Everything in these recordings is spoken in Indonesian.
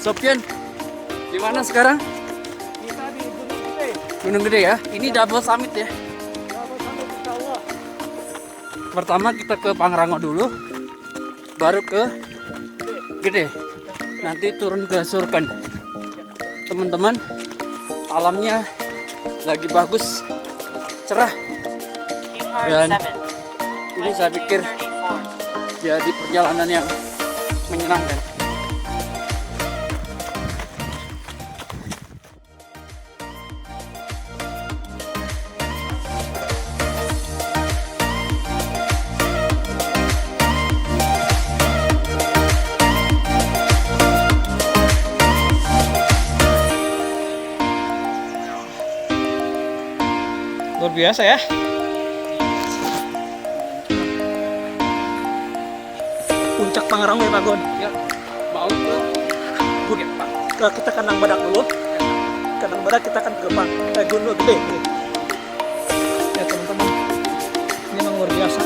Sofyan, di mana sekarang? Kita di Gunung Gede. Gunung Gede ya. Ini double summit ya. Kalau sampai insya Allah. Pertama kita ke Pangrango dulu, baru ke Gede. Nanti turun ke Surken. Teman-teman, alamnya lagi bagus, cerah. Dan ini saya pikir jadi perjalanan yang menyenangkan. Luar biasa ya. Puncak Pangrango ya Pak Gon. Ya, mau ke Kita ke Nang Badak dulu. Ke Nang Badak kita akan ke Gunung Gede. Ya teman-teman, ini memang luar biasa.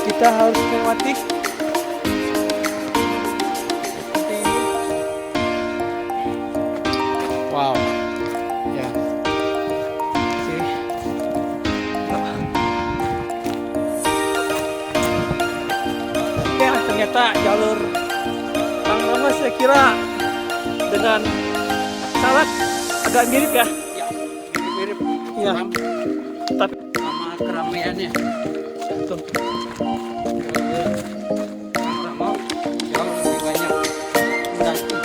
Kita harus melewati seperti ini. wow. Ya. Oke. Ya, ternyata jalur Pangrango saya kira dengan Salak agak mirip ya. Ya, mirip-mirip. Iya. Tapi Sama keramaiannya. tuh, Pangrango jauh lebih banyak pendaki.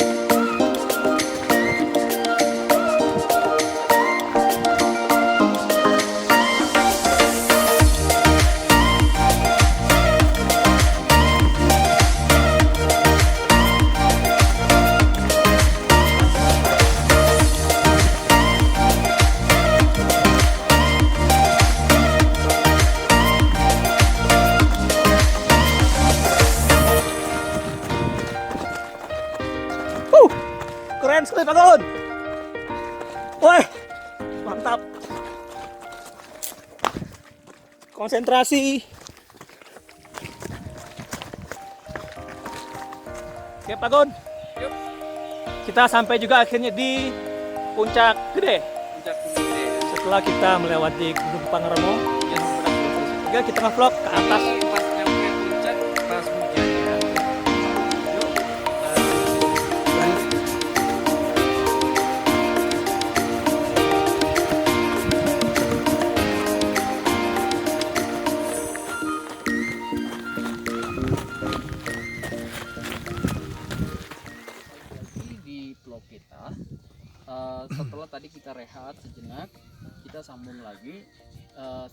keren sekali Pak Gon. Woi, mantap. Konsentrasi. Oke Pak Gon. Yuk, Kita sampai juga akhirnya di Puncak Gede. puncak Gunung Gede. Setelah kita melewati Gunung Pangrango, Yang berada juga kita nge-vlog ke atas. pas nyampe puncak pas hujan ya. Yuk, di vlog kita. Setelah tadi kita rehat sejenak, kita sambung lagi.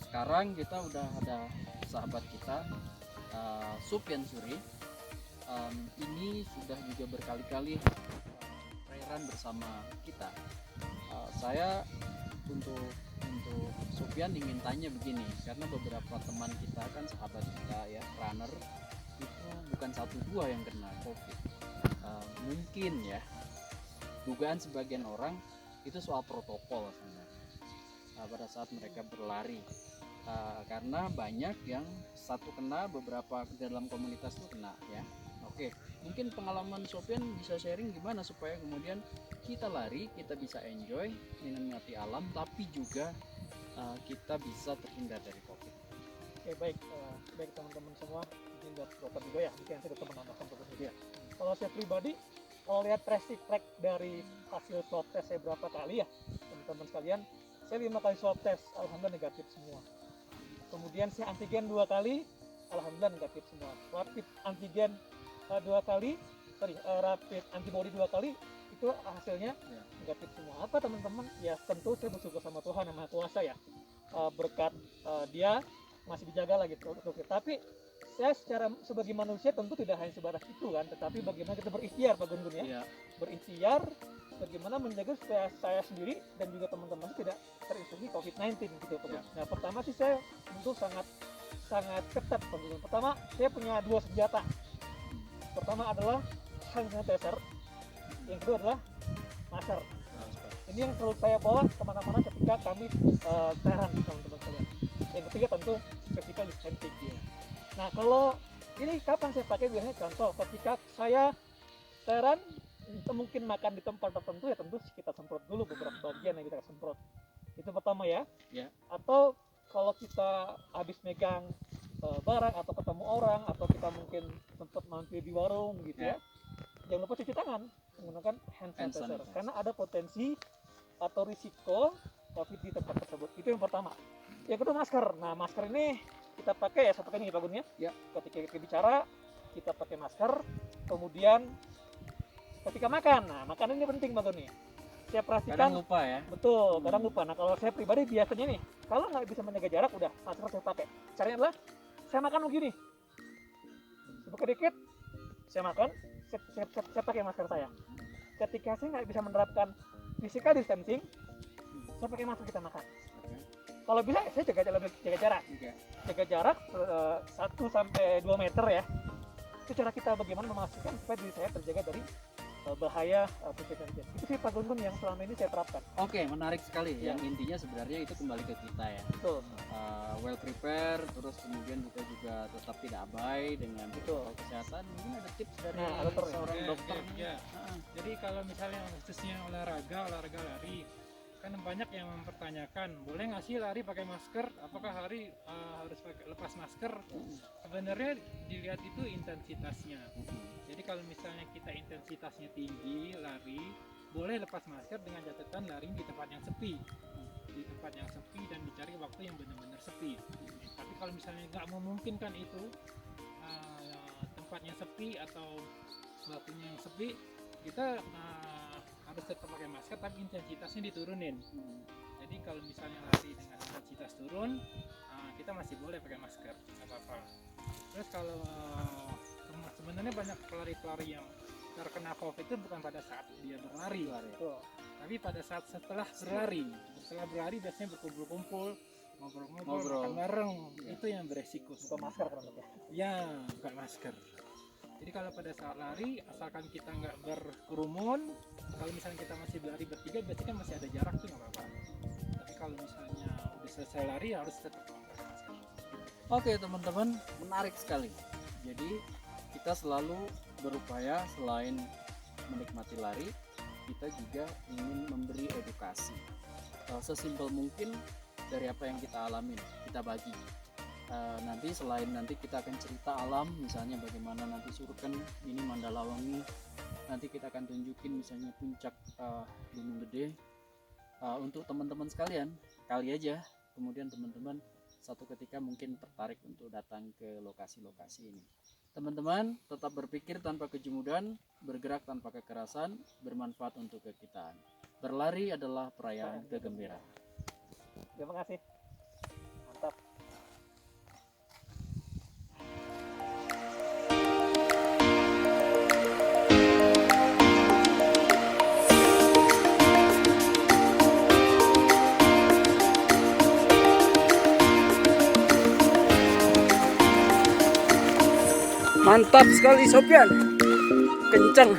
Sekarang kita udah ada sahabat kita, Sofyan Suri. Ini sudah juga berkali-kali run bersama kita. Saya untuk Sofyan ingin tanya begini, karena beberapa teman kita kan sahabat kita ya, runner itu bukan 1-2 yang kena COVID. Mungkin ya, dugaan sebagian orang itu soal protokol sebenarnya pada saat mereka berlari, karena banyak yang satu kena, beberapa dalam komunitas itu kena ya. Oke, mungkin pengalaman Sofyan bisa sharing gimana supaya kemudian kita lari, kita bisa enjoy, menikmati alam, tapi juga kita bisa terhindar dari COVID. Oke baik, baik teman-teman semua, ini buat dokter juga ya, mungkin saya tetap menambahkan dokter juga. Kalau saya pribadi, kalau lihat track dari hasil swab test saya berapa kali ya, teman-teman sekalian, saya 5 kali swab test, alhamdulillah negatif semua. Kemudian saya antigen 2 kali, alhamdulillah negatif semua. Rapid antigen 2 kali, rapid antibody 2 kali, itu hasilnya negatif semua. Apa teman-teman? Ya tentu saya bersyukur sama Tuhan yang Maha Kuasa ya, berkat dia masih dijaga lagi untuk kita. Tapi saya sebagai manusia tentu tidak hanya sebatas itu kan, tetapi bagaimana kita berikhtiar Pak Gun ya. Iya. Berikhtiar bagaimana menjaga supaya saya sendiri dan juga teman-teman tidak terinfeksi COVID-19 gitu Pak Gun. Nah, pertama sih saya tentu sangat ketat Pak Gun. Pertama, saya punya 2 senjata. Pertama adalah hand sanitizer, yang kedua adalah masker. Ini yang selalu saya bawa kemana-mana ketika kami teran teman-teman sekalian. Yang ketiga tentu physical distancing. Nah kalau ini kapan saya pakai biasanya contoh ketika saya veteran kita mungkin makan di tempat tertentu ya tentu kita semprot dulu beberapa bagian yang kita semprot. Itu pertama ya. Ya. Atau kalau kita habis megang barang atau ketemu orang atau kita mungkin sempat mampir di warung gitu ya. Jangan lupa cuci tangan menggunakan hand sanitizer karena ada potensi atau risiko COVID di tempat tersebut. Itu yang pertama. Yang kedua masker. Nah, masker ini kita pakai ya satu kali Pak Gun ya. Ya. Ketika kita bicara kita pakai masker. Kemudian ketika makan. Nah, makanan ini penting Pak Gun nih. Saya perhatikan. Kadang lupa ya. Betul, kadang lupa. Nah, kalau saya pribadi biasanya nih, kalau nggak bisa menjaga jarak, udah masker saya pakai. Caranya adalah saya makan begini. Buka dikit, saya makan, saya pakai masker saya. Ketika saya nggak bisa menerapkan physical distancing, saya pakai masker kita makan. Kalau bisa, saya jaga jarak. Jaga jarak 1 sampai 2 meter ya. Itu cara kita bagaimana memastikan supaya diri saya terjaga dari bahaya COVID-19. Itu sih Pak Gun yang selama ini saya terapkan. Oke, menarik sekali. Ya. Yang intinya sebenarnya itu kembali ke kita ya. Betul. Well prepare, terus kemudian kita juga tetap tidak abai dengan protokol kesehatan. Mungkin ada tips dari seorang dokter. Ya. Jadi kalau misalnya khususnya olahraga lari, kan banyak yang mempertanyakan, boleh nggak sih lari pakai masker? Apakah harus lepas masker? Sebenarnya dilihat itu intensitasnya. Jadi kalau misalnya kita intensitasnya tinggi lari, boleh lepas masker dengan catatan lari di tempat yang sepi. Di tempat yang sepi dan dicari waktu yang benar-benar sepi. Tapi kalau misalnya nggak memungkinkan itu, tempatnya sepi atau waktunya yang sepi, kita harus tetap pakai masker tapi intensitasnya diturunin. Jadi kalau misalnya lari dengan intensitas turun, kita masih boleh pakai masker, nggak apa-apa. Terus kalau sebenarnya banyak pelari-pelari yang terkena COVID itu bukan pada saat dia berlari, tapi pada saat setelah berlari. Setelah berlari biasanya berkumpul-kumpul, ngobrol-ngobrol, makan bareng, itu yang beresiko. Buka masker kan ya? Ya, buka masker. Jadi kalau pada saat lari, asalkan kita nggak berkerumun, kalau misalnya kita masih berlari bertiga, biasanya kan masih ada jarak tuh nggak apa-apa. Tapi kalau misalnya udah selesai lari, harus tetap pakai masker. Oke teman-teman, menarik sekali. Jadi kita selalu berupaya selain menikmati lari, kita juga ingin memberi edukasi. Sesimpel mungkin dari apa yang kita alami, kita bagi. Nanti selain nanti kita akan cerita alam, misalnya bagaimana nanti Suruken ini Mandalawangi, nanti kita akan tunjukin misalnya puncak Gunung Gede. Untuk teman-teman sekalian, kali aja kemudian teman-teman satu ketika mungkin tertarik untuk datang ke lokasi-lokasi ini. Teman-teman tetap berpikir tanpa kejumudan, bergerak tanpa kekerasan, bermanfaat untuk kekitaan. Berlari adalah perayaan kegembiraan. Terima kasih. Mantap. Mantap sekali Sofyan, kencang.